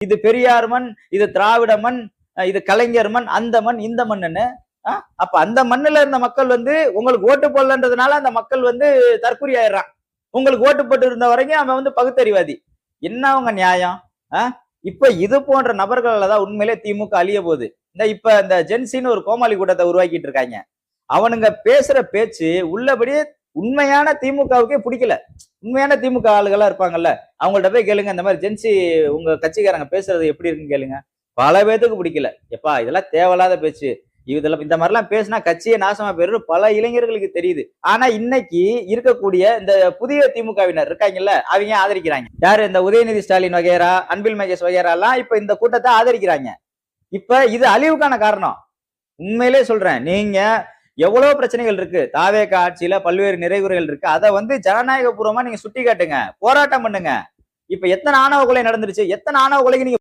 இது பெரியார் மண், இது திராவிட மண், இது கலைஞர் மண், அந்த மண், இந்த மண்ணுன்னு. அப்ப அந்த மண்ணுல இருந்த மக்கள் வந்து உங்களுக்கு ஓட்டு போடலன்றதுனால அந்த மக்கள் வந்து தற்குறி ஆயிடுறான். உங்களுக்கு ஓட்டு போட்டு இருந்த வரைக்கும் அவன் வந்து பகுத்தறிவாதி. என்ன அவங்க நியாயம்? இப்ப இது போன்ற நபர்களால தான் உண்மையிலே திமுக அழிய போகுது. இப்ப இந்த ஜென்சின்னு ஒரு கோமாளி கூட்டத்தை உருவாக்கிட்டு இருக்காங்க. அவனுங்க பேசுற பேச்சு உள்ளபடியே உண்மையான திமுகவுக்கே பிடிக்கல. உண்மையான திமுக ஆளுகளா இருப்பாங்கல்ல, அவங்கள்ட்ட போய் கேளுங்க, இந்த மாதிரி ஜென்சி உங்க கட்சிக்காரங்க பேசுறது எப்படி இருக்குன்னு கேளுங்க. பல பேத்துக்கு பிடிக்கல. எப்பா இதெல்லாம் தேவையில்லாத பேச்சு, இதெல்லாம் இந்த மாதிரிலாம் பேசினா கட்சியே நாசமா போயிடும் பல இளைஞர்களுக்கு தெரியுது. ஆனா இன்னைக்கு இருக்கக்கூடிய இந்த புதிய திமுகவினர் இருக்காங்கல்ல, அவங்க ஆதரிக்கிறாங்க. யாரு? இந்த உதயநிதி ஸ்டாலின் வகைரா, அன்பில் மகேஷ் வகைரா எல்லாம் இப்ப இந்த கூட்டத்தை ஆதரிக்கிறாங்க. இப்ப இது அழிவுக்கான காரணம். உண்மையிலே சொல்றேன். நீங்க எவ்வளவு பிரச்சனைகள் இருக்கு, தாவேக ஆட்சியில பல்வேறு நிறைகுறைகள் இருக்கு, அதை வந்து ஜனநாயக பூர்வமா நீங்க சுட்டி காட்டுங்க, போராட்டம் பண்ணுங்க. இப்ப எத்தனை ஆணவ கொலை நடந்துருச்சு, எத்தனை ஆணவ கொலைக்கு நீங்க